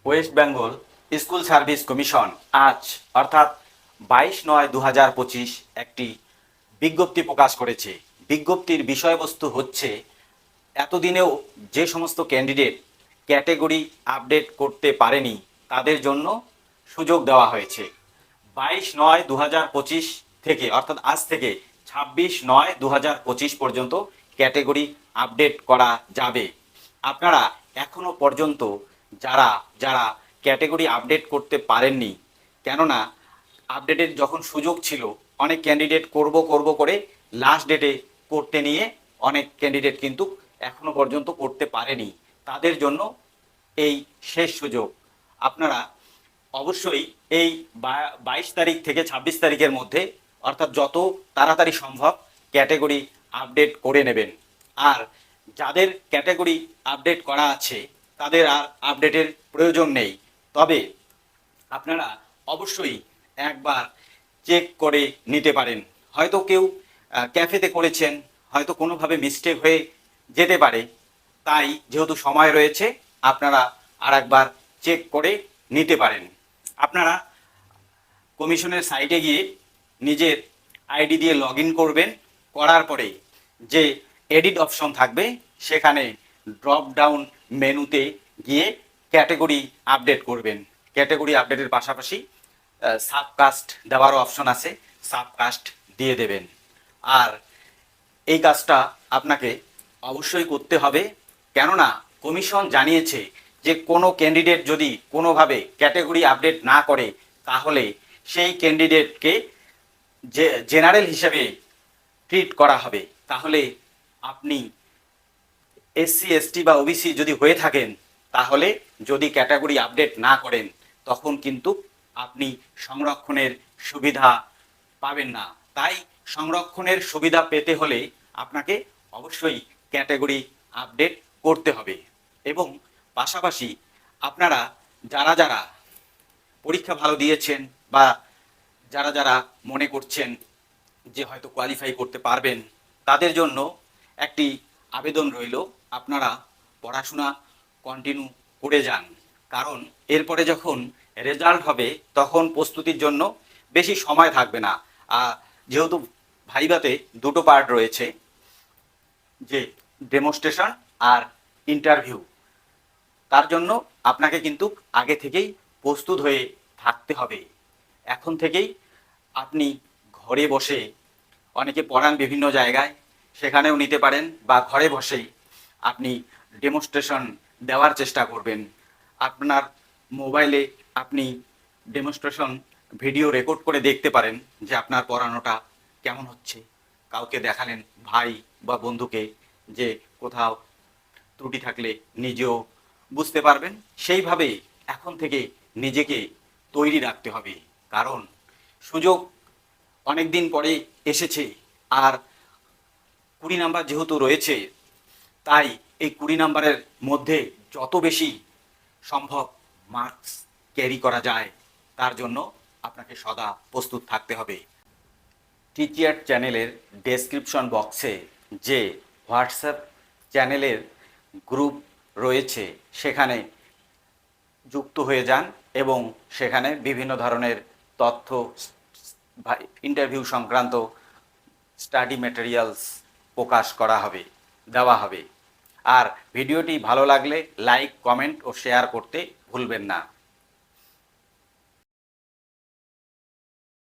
West Bengal school service commission আজ অর্থাৎ 22/9/2025 একটি বিজ্ঞপ্তি প্রকাশ করেছে। বিজ্ঞপ্তির বিষয়বস্তু হচ্ছে, এতদিনেও যে সমস্ত ক্যান্ডিডেট ক্যাটেগরি আপডেট করতে পারেনি তাদের জন্য সুযোগ দেওয়া হয়েছে। 22/9/2025 থেকে অর্থাৎ আজ থেকে 26/9/2025 পর্যন্ত ক্যাটেগরি আপডেট করা যাবে। আপনারা এখনো পর্যন্ত যারা যারা ক্যাটেগরি আপডেট করতে পারেননি, কেননা আপডেটের যখন সুযোগ ছিল অনেক ক্যান্ডিডেট করব করব করে লাস্ট ডেটে করতে নিয়ে অনেক ক্যান্ডিডেট কিন্তু এখনো পর্যন্ত করতে পারেনি, তাদের জন্য এই শেষ সুযোগ। আপনারা অবশ্যই এই 22 তারিখ থেকে 26 তারিখের মধ্যে অর্থাৎ যত তাড়াতাড়ি সম্ভব ক্যাটেগরি আপডেট করে নেবেন। আর যাদের ক্যাটেগরি আপডেট করা আছে তাদের আর আপডেটের প্রয়োজন নেই, তবে আপনারা অবশ্যই একবার চেক করে নিতে পারেন। হয়তো কেউ ক্যাফেতে করেছেন, হয়তো কোনোভাবে মিস্টেক হয়ে যেতে পারে, তাই যেহেতু সময় রয়েছে আপনারা আর একবার চেক করে নিতে পারেন। আপনারা কমিশনের সাইটে গিয়ে নিজের আইডি দিয়ে লগ ইন করবেন, করার পরে যে এডিট অপশন থাকবে সেখানে ড্রপ ডাউন মেনুতে গিয়ে ক্যাটেগরি আপডেট করবেন। ক্যাটেগরি আপডেটের পাশাপাশি সাবকাস্ট দেওয়ারও অপশন আছে, সাবকাস্ট দিয়ে দেবেন। আর এই কাজটা আপনাকে অবশ্যই করতে হবে, কেননা কমিশন জানিয়েছে যে কোনো ক্যান্ডিডেট যদি কোনোভাবে ক্যাটেগরি আপডেট না করে তাহলে সেই ক্যান্ডিডেটকে যে জেনারেল হিসেবে ট্রিট করা হবে। তাহলে আপনি এসসি এসটি বা ওবিসি যদি হয়ে থাকেন, তাহলে যদি ক্যাটাগরি আপডেট না করেন তখন কিন্তু আপনি সংরক্ষণের সুবিধা পাবেন না। তাই সংরক্ষণের সুবিধা পেতে হলে আপনাকে অবশ্যই ক্যাটাগরি আপডেট করতে হবে। এবং পাশাপাশি আপনারা যারা যারা পরীক্ষা ভালো দিয়েছেন বা যারা যারা মনে করছেন যে হয়তো কোয়ালিফাই করতে পারবেন, তাদের জন্য একটি আবেদন রইল, আপনারা পড়াশোনা কন্টিনিউ করে যান। কারণ এরপরে যখন রেজাল্ট হবে তখন প্রস্তুতির জন্য বেশি সময় থাকবে না। যেহেতু ভাইভাতে দুটো পার্ট রয়েছে, যে ডেমনস্ট্রেশন আর ইন্টারভিউ, তার জন্য আপনাকে কিন্তু আগে থেকেই প্রস্তুত হয়ে থাকতে হবে। এখন থেকেই আপনি ঘরে বসে, অনেকে পড়ান বিভিন্ন জায়গায়, সেখানেও নিতে পারেন, বা ঘরে বসেই আপনি ডেমনস্ট্রেশন দেওয়ার চেষ্টা করবেন। আপনার মোবাইলে আপনি ডেমনস্ট্রেশন ভিডিও রেকর্ড করে দেখতে পারেন যে আপনার পড়ানোটা কেমন হচ্ছে। কাউকে দেখালেন, ভাই বা বন্ধুকে, যে কোথাও ত্রুটি থাকলে নিজেও বুঝতে পারবেন। সেইভাবে এখন থেকে নিজেকে তৈরি রাখতে হবে, কারণ সুযোগ অনেক দিন পরে এসেছে। আর 20 নাম্বার যেহেতু রয়েছে, তাই এই 20 নাম্বারের মধ্যে যত বেশি সম্ভব মার্কস ক্যারি করা যায় তার জন্য আপনাকে সদা প্রস্তুত থাকতে হবে। টিচিয়ার চ্যানেলের ডেসক্রিপশন বক্সে যে হোয়াটসঅ্যাপ চ্যানেলের গ্রুপ রয়েছে সেখানে যুক্ত হয়ে যান, এবং সেখানে বিভিন্ন ধরনের তথ্য, ইন্টারভিউ সংক্রান্ত স্টাডি ম্যাটেরিয়ালস প্রকাশ করা হবে, দেওয়া হবে। আর ভিডিওটি ভালো লাগলে লাইক, কমেন্ট ও শেয়ার করতে ভুলবেন না।